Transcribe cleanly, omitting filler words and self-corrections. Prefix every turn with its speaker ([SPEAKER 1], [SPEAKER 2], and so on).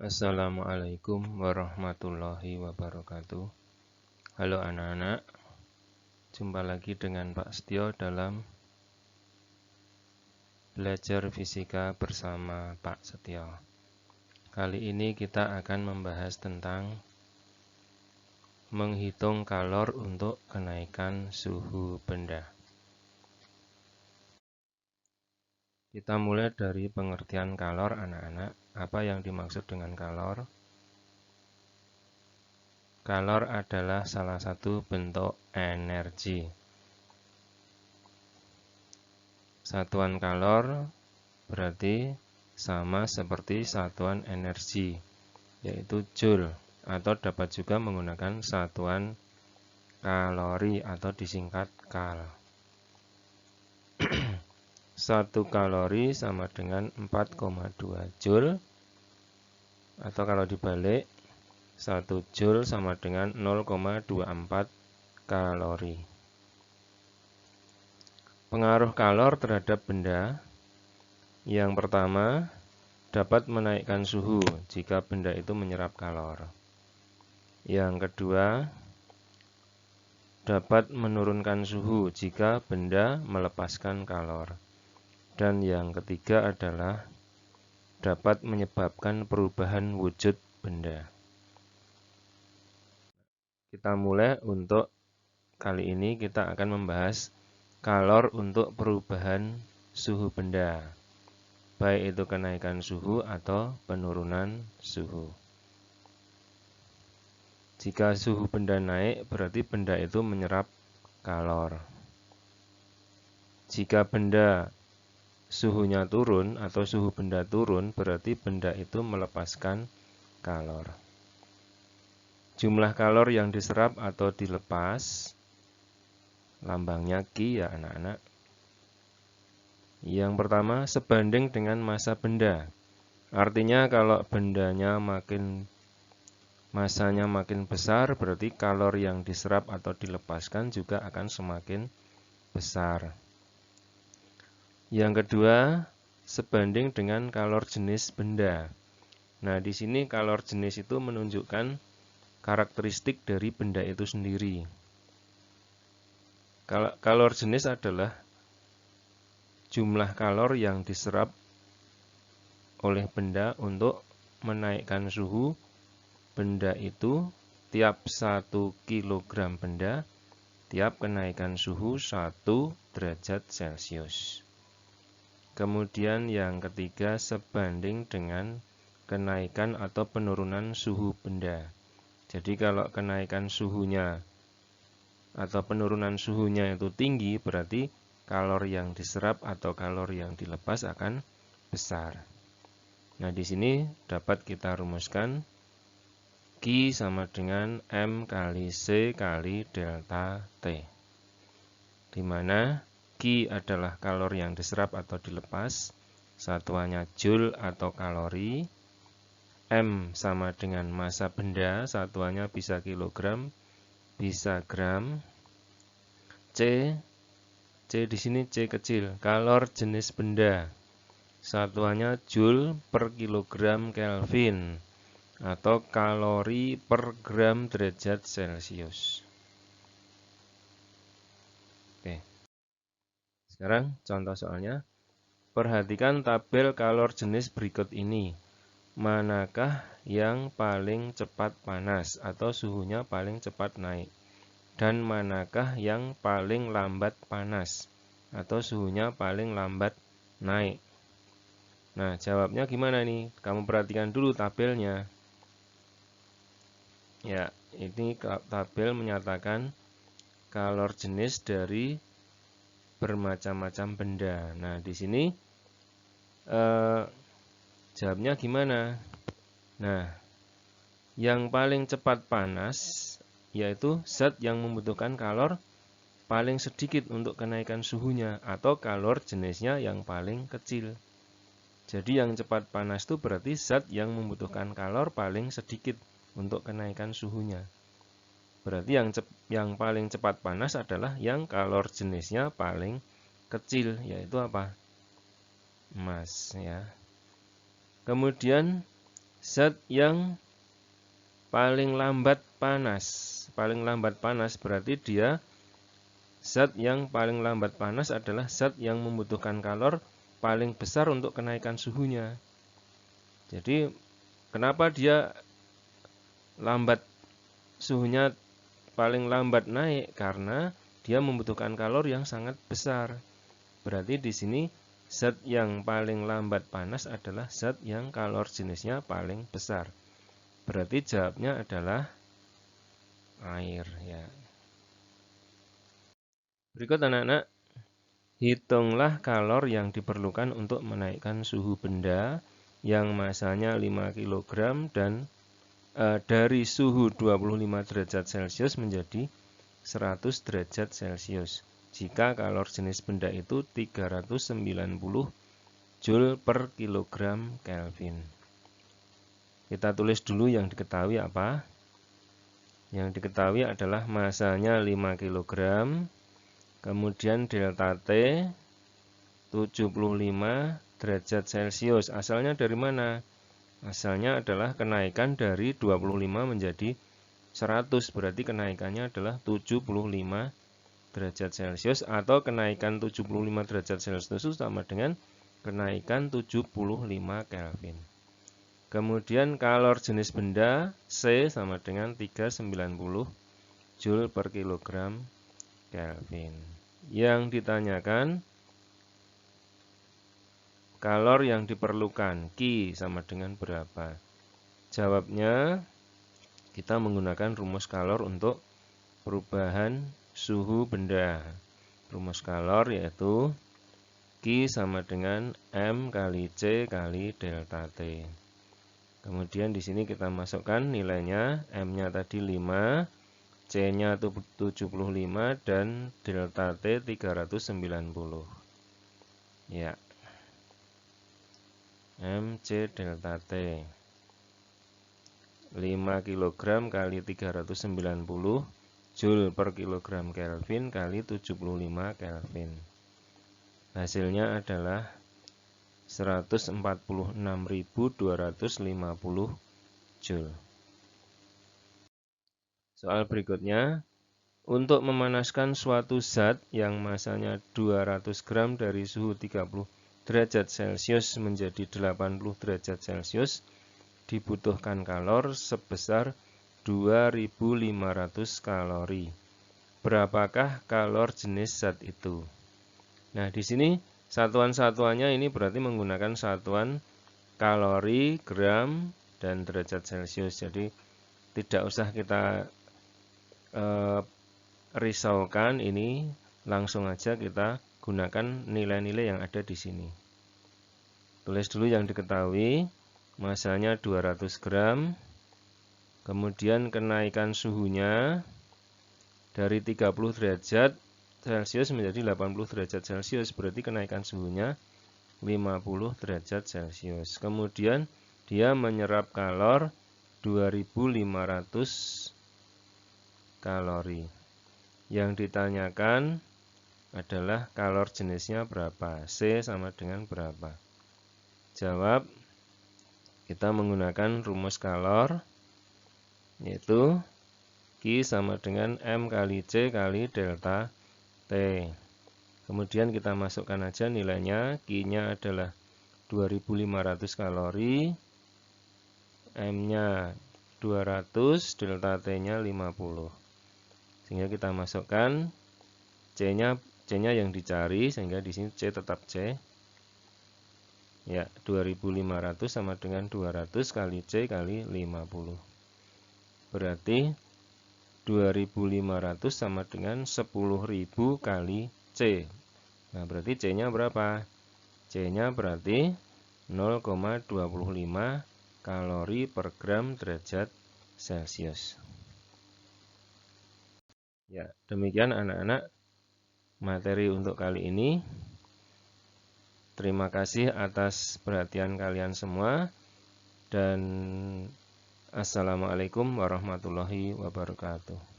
[SPEAKER 1] Assalamualaikum warahmatullahi wabarakatuh. Halo anak-anak, jumpa lagi dengan Pak Setio dalam belajar fisika bersama Pak Setio. Kali ini kita akan membahas tentang menghitung kalor untuk kenaikan suhu benda. Kita mulai dari pengertian kalor anak-anak. Apa yang dimaksud dengan kalor? Kalor adalah salah satu bentuk energi. Satuan kalor berarti sama seperti satuan energi, yaitu joule, atau dapat juga menggunakan satuan kalori atau disingkat kal. 1 kalori sama dengan 4,2 joule, atau kalau dibalik 1 joule sama dengan 0,24 kalori. Pengaruh kalor terhadap benda. Yang pertama, dapat menaikkan suhu jika benda itu menyerap kalor. Yang kedua, dapat menurunkan suhu jika benda melepaskan kalor. Dan yang ketiga adalah dapat menyebabkan perubahan wujud benda. Kita mulai untuk kali ini kita akan membahas kalor untuk perubahan suhu benda, baik itu kenaikan suhu atau penurunan suhu. Jika suhu benda naik, berarti benda itu menyerap kalor. Jika benda suhunya turun atau suhu benda turun, berarti benda itu melepaskan kalor. Jumlah kalor yang diserap atau dilepas, lambangnya Q ya anak-anak. Yang pertama, sebanding dengan massa benda. Artinya kalau masanya makin besar, berarti kalor yang diserap atau dilepaskan juga akan semakin besar. Yang kedua, sebanding dengan kalor jenis benda. Nah, di sini kalor jenis itu menunjukkan karakteristik dari benda itu sendiri. Kalor jenis adalah jumlah kalor yang diserap oleh benda untuk menaikkan suhu benda itu tiap 1 kg benda, tiap kenaikan suhu 1 derajat Celcius. Kemudian yang ketiga, sebanding dengan kenaikan atau penurunan suhu benda. Jadi kalau kenaikan suhunya atau penurunan suhunya itu tinggi, berarti kalor yang diserap atau kalor yang dilepas akan besar. Nah, di sini dapat kita rumuskan Q sama dengan M kali C kali delta T, di mana Q adalah kalor yang diserap atau dilepas, satuannya joule atau kalori. M sama dengan massa benda, satuannya bisa kilogram, bisa gram. C di sini C kecil, kalor jenis benda, satuannya joule per kilogram Kelvin atau kalori per gram derajat Celcius. Oke. Sekarang contoh soalnya. Perhatikan tabel kalor jenis berikut ini. Manakah yang paling cepat panas atau suhunya paling cepat naik? Dan manakah yang paling lambat panas atau suhunya paling lambat naik? Nah, jawabnya gimana nih? Kamu perhatikan dulu tabelnya. Ya, ini tabel menyatakan kalor jenis dari bermacam-macam benda. Nah, di sini jawabnya gimana? Nah, yang paling cepat panas yaitu zat yang membutuhkan kalor paling sedikit untuk kenaikan suhunya atau kalor jenisnya yang paling kecil. Jadi yang cepat panas itu berarti zat yang membutuhkan kalor paling sedikit untuk kenaikan suhunya. Berarti yang paling cepat panas adalah yang kalor jenisnya paling kecil, yaitu apa? Emas ya. Kemudian zat yang paling lambat panas. Paling lambat panas berarti dia zat yang paling lambat panas adalah zat yang membutuhkan kalor paling besar untuk kenaikan suhunya. Jadi kenapa dia lambat, suhunya paling lambat naik? Karena dia membutuhkan kalor yang sangat besar. Berarti di sini zat yang paling lambat panas adalah zat yang kalor jenisnya paling besar. Berarti jawabnya adalah air ya. Berikut anak-anak, hitunglah kalor yang diperlukan untuk menaikkan suhu benda yang masanya 5 kg dan dari suhu 25 derajat Celcius menjadi 100 derajat Celcius. Jika kalor jenis benda itu 390 Joule per kilogram Kelvin. Kita tulis dulu yang diketahui apa? Yang diketahui adalah masanya 5 kg, kemudian delta T 75 derajat Celcius. Asalnya dari mana? Asalnya adalah kenaikan dari 25 menjadi 100, berarti kenaikannya adalah 75 derajat Celcius, atau kenaikan 75 derajat Celcius itu sama dengan kenaikan 75 Kelvin. Kemudian kalor jenis benda C sama dengan 390 Joule per kilogram Kelvin. Yang ditanyakan kalor yang diperlukan Q sama dengan berapa? Jawabnya kita menggunakan rumus kalor untuk perubahan suhu benda. Rumus kalor yaitu Q sama dengan M kali C kali delta T. Kemudian di sini kita masukkan nilainya, M-nya tadi 5, C-nya 75 dan delta T 390. Ya. MC delta T 5 kg kali 390 Joule per kilogram Kelvin kali 75 Kelvin. Hasilnya adalah 146.250 Joule. Soal berikutnya, untuk memanaskan suatu zat yang masanya 200 gram dari suhu 30 derajat Celcius menjadi 80 derajat Celcius, dibutuhkan kalor sebesar 2.500 kalori. Berapakah kalor jenis zat itu? Nah, di sini satuan-satuannya ini berarti menggunakan satuan kalori, gram, dan derajat Celcius. Jadi tidak usah kita risaukan, ini langsung aja kita gunakan nilai-nilai yang ada di sini. Tulis dulu yang diketahui, masanya 200 gram, kemudian kenaikan suhunya dari 30 derajat Celcius menjadi 80 derajat Celcius, berarti kenaikan suhunya 50 derajat Celcius. Kemudian dia menyerap kalor 2.500 kalori. Yang ditanyakan adalah kalor jenisnya berapa, C sama dengan berapa. Jawab, kita menggunakan rumus kalor, yaitu Q sama dengan M kali C kali delta T. Kemudian kita masukkan aja nilainya, Q-nya adalah 2.500 kalori, M-nya 200, delta T-nya 50. Sehingga kita masukkan C-nya yang dicari, sehingga di sini C tetap C. Ya, 2.500 sama dengan 200 kali C kali 50. Berarti 2.500 sama dengan 10.000 kali C. Nah, berarti C-nya berapa? C-nya berarti 0,25 kalori per gram derajat Celcius. Ya, demikian anak-anak materi untuk kali ini. Terima kasih atas perhatian kalian semua, dan Assalamualaikum warahmatullahi wabarakatuh.